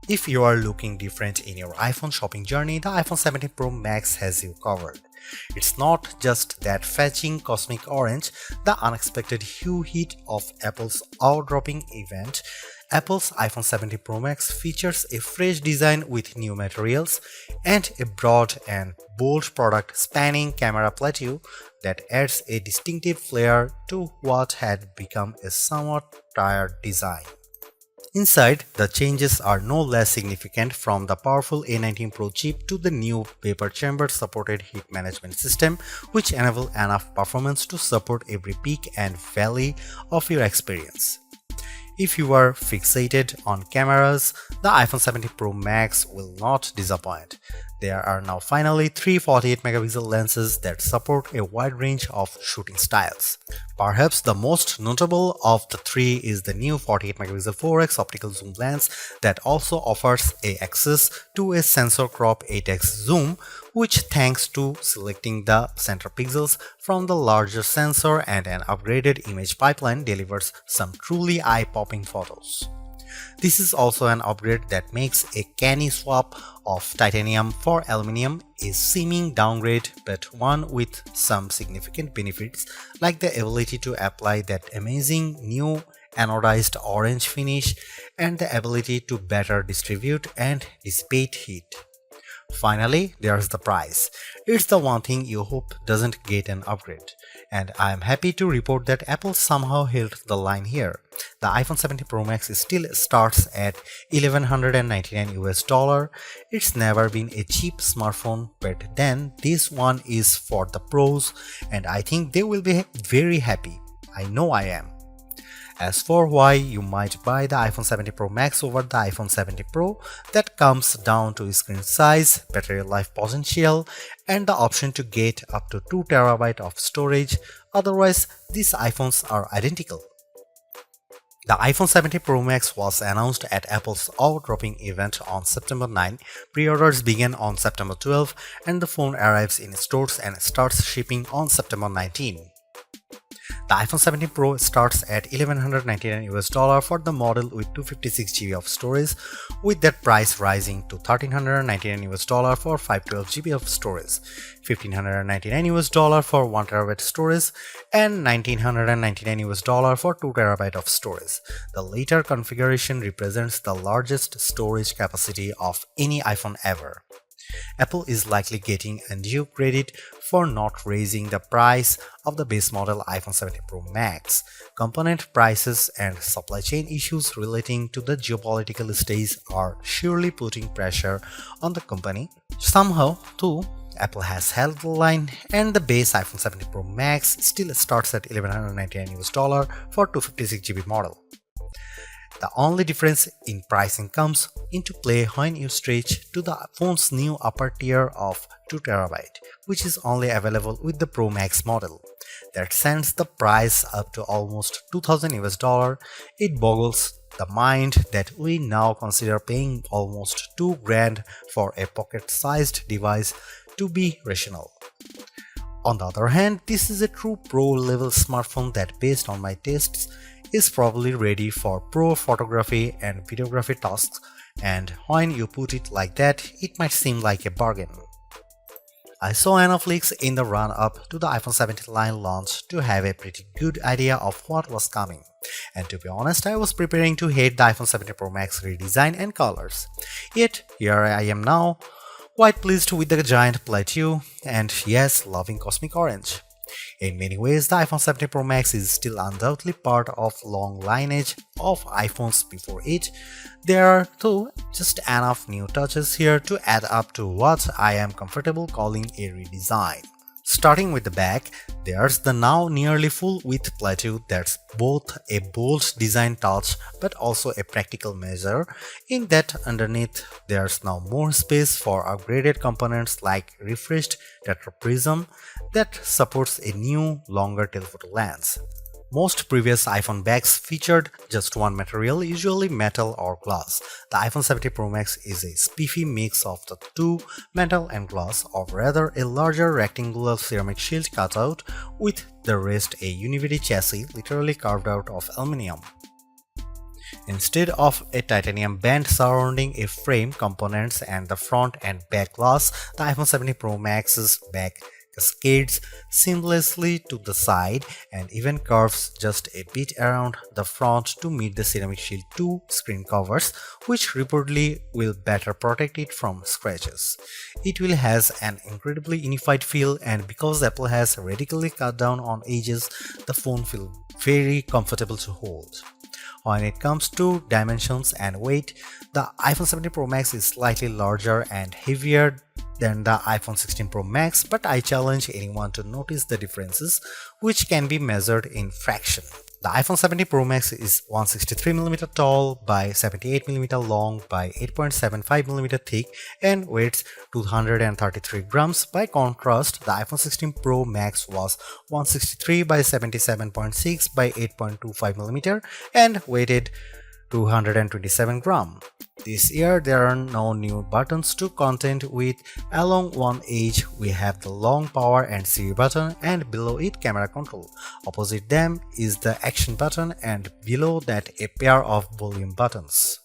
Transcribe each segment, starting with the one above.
If you are looking different in your iPhone shopping journey, the iPhone 17 Pro Max has you covered. It's not just that fetching cosmic orange, the unexpected hue heat of Apple's eye-dropping event. Apple's iPhone 17 Pro Max features a fresh design with new materials and a broad and bold product spanning camera plateau that adds a distinctive flair to what had become a somewhat tired design. Inside, the changes are no less significant, from the powerful A19 Pro chip to the new vapor chamber supported heat management system, which enable enough performance to support every peak and valley of your experience. If you are fixated on cameras, the iPhone 17 Pro Max will not disappoint. There are now finally three 48-megapixel lenses that support a wide range of shooting styles. Perhaps the most notable of the three is the new 48-megapixel 4x optical zoom lens that also offers access to a sensor crop 8x zoom, which, thanks to selecting the center pixels from the larger sensor and an upgraded image pipeline, delivers some truly eye-popping photos. This is also an upgrade that makes a canny swap of titanium for aluminum a seeming downgrade, but one with some significant benefits, like the ability to apply that amazing new anodized orange finish and the ability to better distribute and dissipate heat. Finally, there's the price. It's the one thing you hope doesn't get an upgrade. And I am happy to report that Apple somehow held the line here. The iPhone 17 Pro Max still starts at $1,199 US. It's never been a cheap smartphone, but then this one is for the pros, and I think they will be very happy. I know I am. As for why you might buy the iPhone 17 Pro Max over the iPhone 17 Pro, that comes down to screen size, battery life potential, and the option to get up to 2TB of storage. Otherwise, these iPhones are identical. The iPhone 17 Pro Max was announced at Apple's eye-dropping event on September 9. Pre-orders began on September 12, and the phone arrives in stores and starts shipping on September 19. The iPhone 17 Pro starts at $1,199 for the model with 256GB of storage, with that price rising to $1,399 for 512GB of storage, $1,599 for 1TB storage, and $1,999 for 2TB of storage. The later configuration represents the largest storage capacity of any iPhone ever. Apple is likely getting undue credit for not raising the price of the base model iPhone 17 Pro Max. Component prices and supply chain issues relating to the geopolitical stage are surely putting pressure on the company. Somehow, too, Apple has held the line, and the base iPhone 17 Pro Max still starts at $1,199 for 256GB model. The only difference in pricing comes into play when you stretch to the phone's new upper tier of 2TB, which is only available with the Pro Max model. That sends the price up to almost $2,000. It boggles the mind that we now consider paying almost $2,000 for a pocket-sized device to be rational. On the other hand, this is a true pro-level smartphone that, based on my tastes, is probably ready for pro photography and videography tasks, and when you put it like that, it might seem like a bargain. I saw enough leaks in the run-up to the iPhone 17 line launch to have a pretty good idea of what was coming, and to be honest, I was preparing to hate the iPhone 17 Pro Max redesign and colors. Yet, here I am now, quite pleased with the giant plateau, and yes, loving cosmic orange. In many ways, the iPhone 17 Pro Max is still undoubtedly part of long lineage of iPhones before it. There are, though, just enough new touches here to add up to what I am comfortable calling a redesign. Starting with the back, there's the now nearly full-width plateau that's both a bold design touch but also a practical measure, in that underneath there's now more space for upgraded components like refreshed tetraprism that supports a new, longer telephoto lens. Most previous iPhone backs featured just one material, usually metal or glass. The iPhone 17 Pro Max is a spiffy mix of the two, metal and glass, or rather a larger rectangular ceramic shield cutout with the rest a univity chassis literally carved out of aluminum. Instead of a titanium band surrounding a frame, components, and the front and back glass, the iPhone 17 Pro Max's back cascades seamlessly to the side and even curves just a bit around the front to meet the Ceramic Shield 2 screen covers, which reportedly will better protect it from scratches. It will has an incredibly unified feel, and because Apple has radically cut down on edges, the phone feels very comfortable to hold. When it comes to dimensions and weight, the iPhone 17 Pro Max is slightly larger and heavier than the iPhone 16 Pro Max, but I challenge anyone to notice the differences, which can be measured in fraction. The iPhone 17 Pro Max is 163mm tall by 78mm long by 8.75mm thick and weighs 233 grams. By contrast, the iPhone 16 Pro Max was 163 by 77.6 by 8.25mm and weighed 227 grams. This year there are no new buttons to contend with. Along one edge we have the long power and Siri button, and below it camera control. Opposite them is the action button, and below that a pair of volume buttons.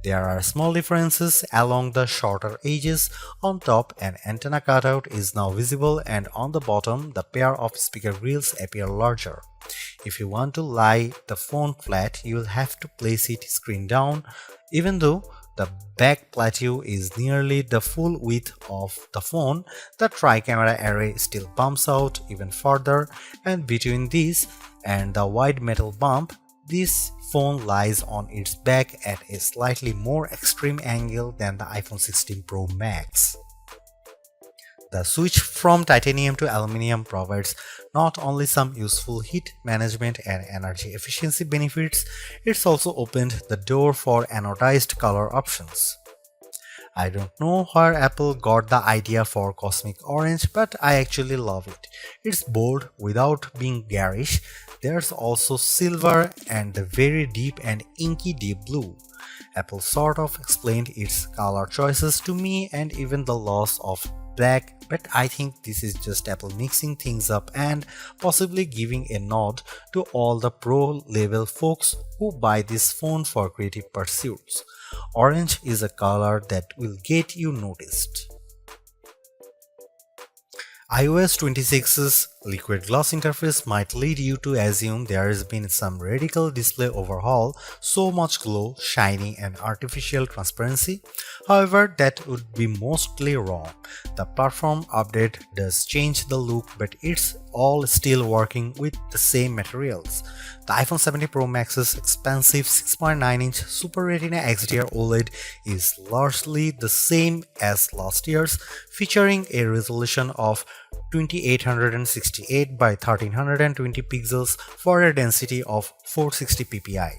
There are small differences along the shorter edges. On top, an antenna cutout is now visible, and on the bottom the pair of speaker grills appear larger. If you want to lie the phone flat, you will have to place it screen down. Even though the back plateau is nearly the full width of the phone, the tri-camera array still bumps out even further, and between this and the wide metal bump, this phone lies on its back at a slightly more extreme angle than the iPhone 16 Pro Max. The switch from titanium to aluminum provides not only some useful heat management and energy efficiency benefits, it's also opened the door for anodized color options. I don't know where Apple got the idea for cosmic orange, but I actually love it. It's bold without being garish. There's also silver and the very deep and inky deep blue. Apple sort of explained its color choices to me and even the loss of black, but I think this is just Apple mixing things up and possibly giving a nod to all the pro level folks who buy this phone for creative pursuits. Orange is a color that will get you noticed. iOS 26's liquid glass interface might lead you to assume there has been some radical display overhaul, so much glow, shiny and artificial transparency. However, that would be mostly wrong. The platform update does change the look, but it's all still working with the same materials. The iPhone 17 Pro Max's expansive 6.9-inch Super Retina XDR OLED is largely the same as last year's, featuring a resolution of 2868 by 1320 pixels for a density of 460 ppi.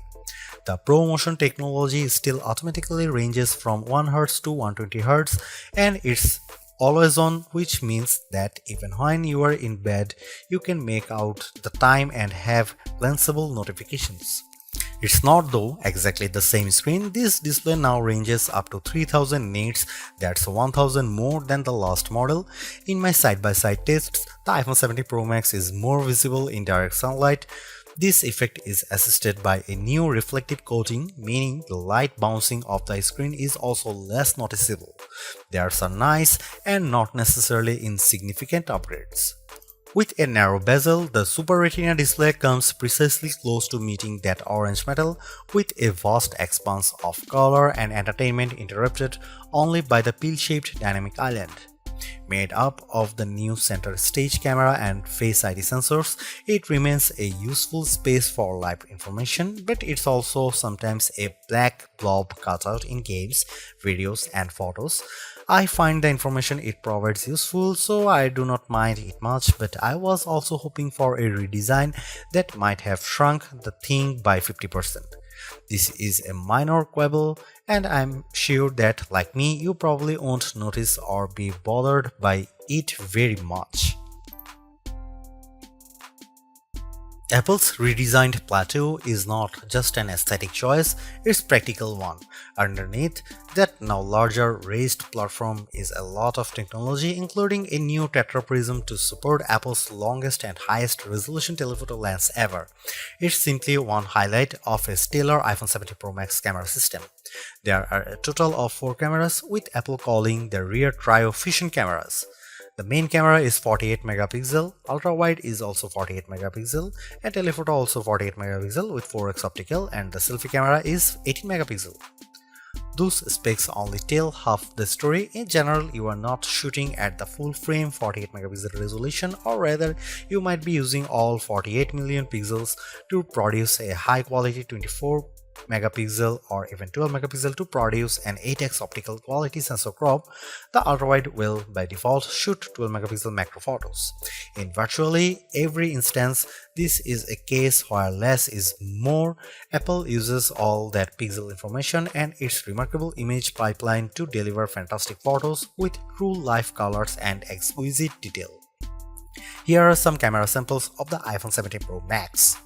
The ProMotion technology still automatically ranges from 1Hz to 120Hz, and it's always on, which means that even when you are in bed, you can make out the time and have glanceable notifications. It's not though exactly the same screen. This display now ranges up to 3000 nits, that's 1000 more than the last model. In my side-by-side tests, the iPhone 17 Pro Max is more visible in direct sunlight. This effect is assisted by a new reflective coating, meaning the light bouncing off the screen is also less noticeable. There's a nice and not necessarily insignificant upgrades. With a narrow bezel, the Super Retina display comes precisely close to meeting that orange metal, with a vast expanse of color and entertainment interrupted only by the pill-shaped dynamic island. Made up of the new center stage camera and Face ID sensors, it remains a useful space for live information, but it's also sometimes a black blob cutout in games, videos and photos. I find the information it provides useful, so I do not mind it much, but I was also hoping for a redesign that might have shrunk the thing by 50%. This is a minor quibble, and I'm sure that, like me, you probably won't notice or be bothered by it very much. Apple's redesigned Plateau is not just an aesthetic choice, it's a practical one. Underneath that now larger raised platform is a lot of technology, including a new tetraprism to support Apple's longest and highest resolution telephoto lens ever. It's simply one highlight of a stellar iPhone 17 Pro Max camera system. There are a total of 4 cameras, with Apple calling the rear trio fusion cameras. The main camera is 48 megapixel, ultra wide is also 48 megapixel, and telephoto also 48 megapixel with 4x optical, and the selfie camera is 18 megapixel. Those specs only tell half the story. In general, you are not shooting at the full frame 48 megapixel resolution, or rather you might be using all 48 million pixels to produce a high quality 24 megapixel or even 12 megapixel to produce an 8x optical quality sensor crop. The ultrawide will by default shoot 12 megapixel macro photos. In virtually every instance, this is a case where less is more. Apple uses all that pixel information and its remarkable image pipeline to deliver fantastic photos with true life colors and exquisite detail. Here are some camera samples of the iPhone 17 Pro Max.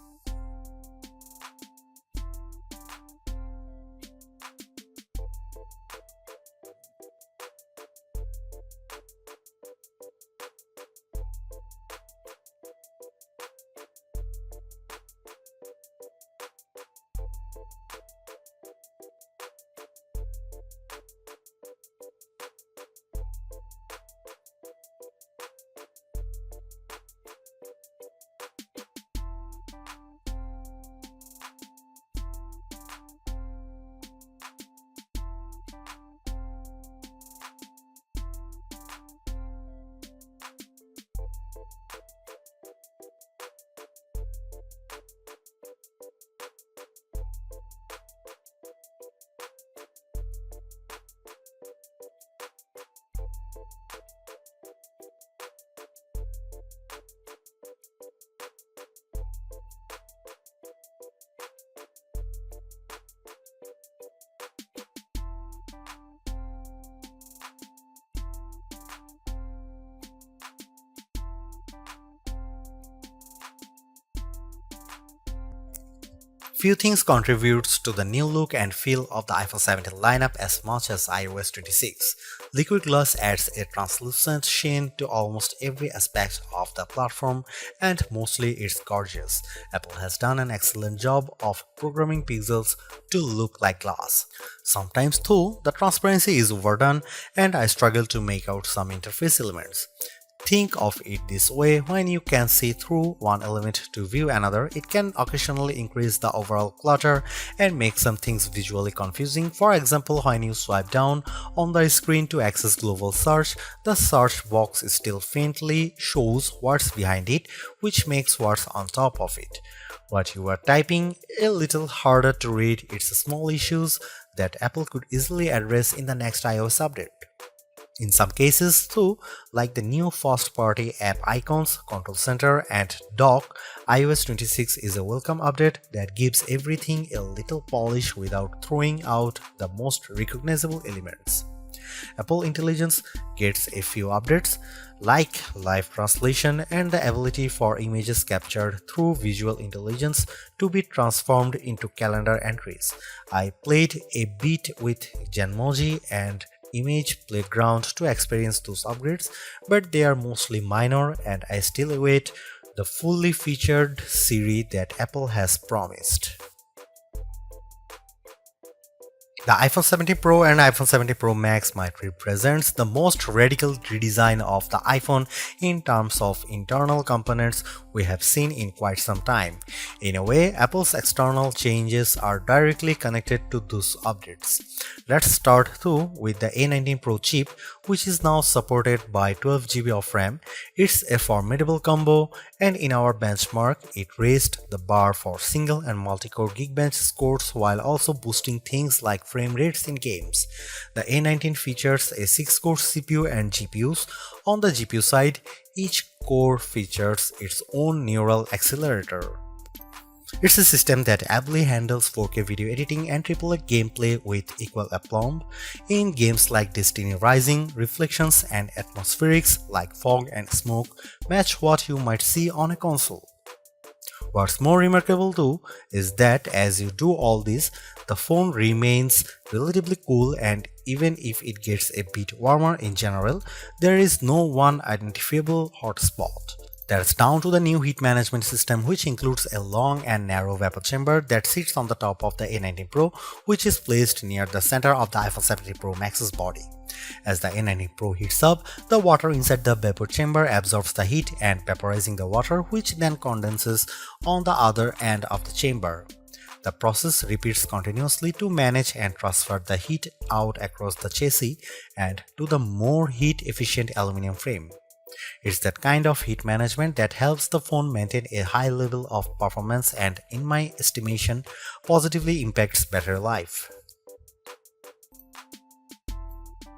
Few things contributes to the new look and feel of the iPhone 17 lineup as much as iOS 26. Liquid glass adds a translucent sheen to almost every aspect of the platform, and mostly it's gorgeous. Apple has done an excellent job of programming pixels to look like glass. Sometimes though, the transparency is overdone and I struggle to make out some interface elements. Think of it this way: when you can see through one element to view another, it can occasionally increase the overall clutter and make some things visually confusing. For example, when you swipe down on the screen to access global search, the search box still faintly shows what's behind it, which makes what's on top of it, what you are typing, a little harder to read. It's small issues that Apple could easily address in the next iOS update. In some cases too, like the new first-party app icons, control center, and dock, iOS 26 is a welcome update that gives everything a little polish without throwing out the most recognizable elements. Apple Intelligence gets a few updates, like live translation and the ability for images captured through visual intelligence to be transformed into calendar entries. I played a bit with Genmoji and Image Playground to experience those upgrades, but they are mostly minor and I still await the fully featured Siri that Apple has promised. The iPhone 17 Pro and iPhone 17 Pro Max might represent the most radical redesign of the iPhone in terms of internal components we have seen in quite some time. In a way, Apple's external changes are directly connected to those updates. Let's start though with the A19 Pro chip, which is now supported by 12 GB of RAM. It's a formidable combo, and in our benchmark, it raised the bar for single and multi-core Geekbench scores while also boosting things like frame rates in games. The A19 features a 6-core CPU and GPUs. On the GPU side, each core features its own neural accelerator. It's a system that ably handles 4K video editing and AAA gameplay with equal aplomb. In games like Destiny Rising, reflections and atmospherics like fog and smoke match what you might see on a console. What's more remarkable too is that as you do all this, the phone remains relatively cool, and even if it gets a bit warmer in general, there is no one identifiable hotspot. That's down to the new heat management system, which includes a long and narrow vapor chamber that sits on the top of the A19 Pro, which is placed near the center of the iPhone 17 Pro Max's body. As the A19 Pro heats up, the water inside the vapor chamber absorbs the heat and vaporizing the water, which then condenses on the other end of the chamber. The process repeats continuously to manage and transfer the heat out across the chassis and to the more heat-efficient aluminum frame. It's that kind of heat management that helps the phone maintain a high level of performance and, in my estimation, positively impacts battery life.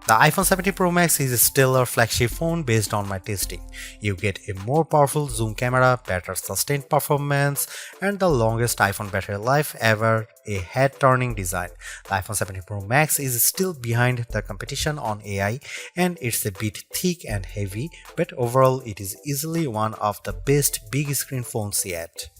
The iPhone 17 Pro Max is still a flagship phone based on my testing. You get a more powerful zoom camera, better sustained performance, and the longest iPhone battery life ever, a head-turning design. The iPhone 17 Pro Max is still behind the competition on AI, and it's a bit thick and heavy, but overall it is easily one of the best big screen phones yet.